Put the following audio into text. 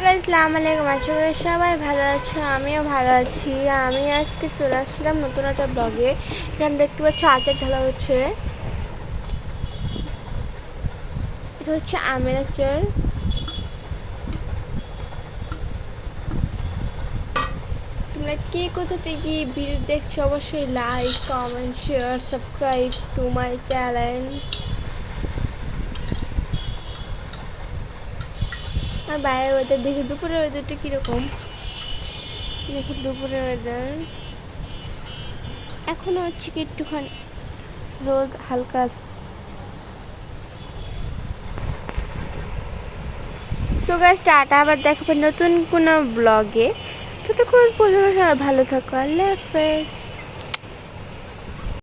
আসসালামু আলাইকুম, আশা করি সবাই ভালো আছো। আমিও ভালো আছি। আমি আজকে চলে আসলাম নতুন একটা ব্লগে। এখানে দেখতে পাচ্ছি আচার ঢালা হচ্ছে। এটা হচ্ছে আমের আচার। তোমরা কে কোথা থেকে ভিডিও দেখছো অবশ্যই like, comment, share, subscribe to my channel. আর বাইরের ওয়েদার দেখি, দুপুরের ওয়েদারটা কীরকম দেখো। দুপুরের ওয়েদার এখনো হচ্ছে কি একটুখানি রোদ হালকা আছে। সো গাইস, টাটা, আবার দেখাবো নতুন কোনো ব্লগে। ততক্ষণ পর্যন্ত সবাই ভালো থাকো। আল্লাহ হাফেজ।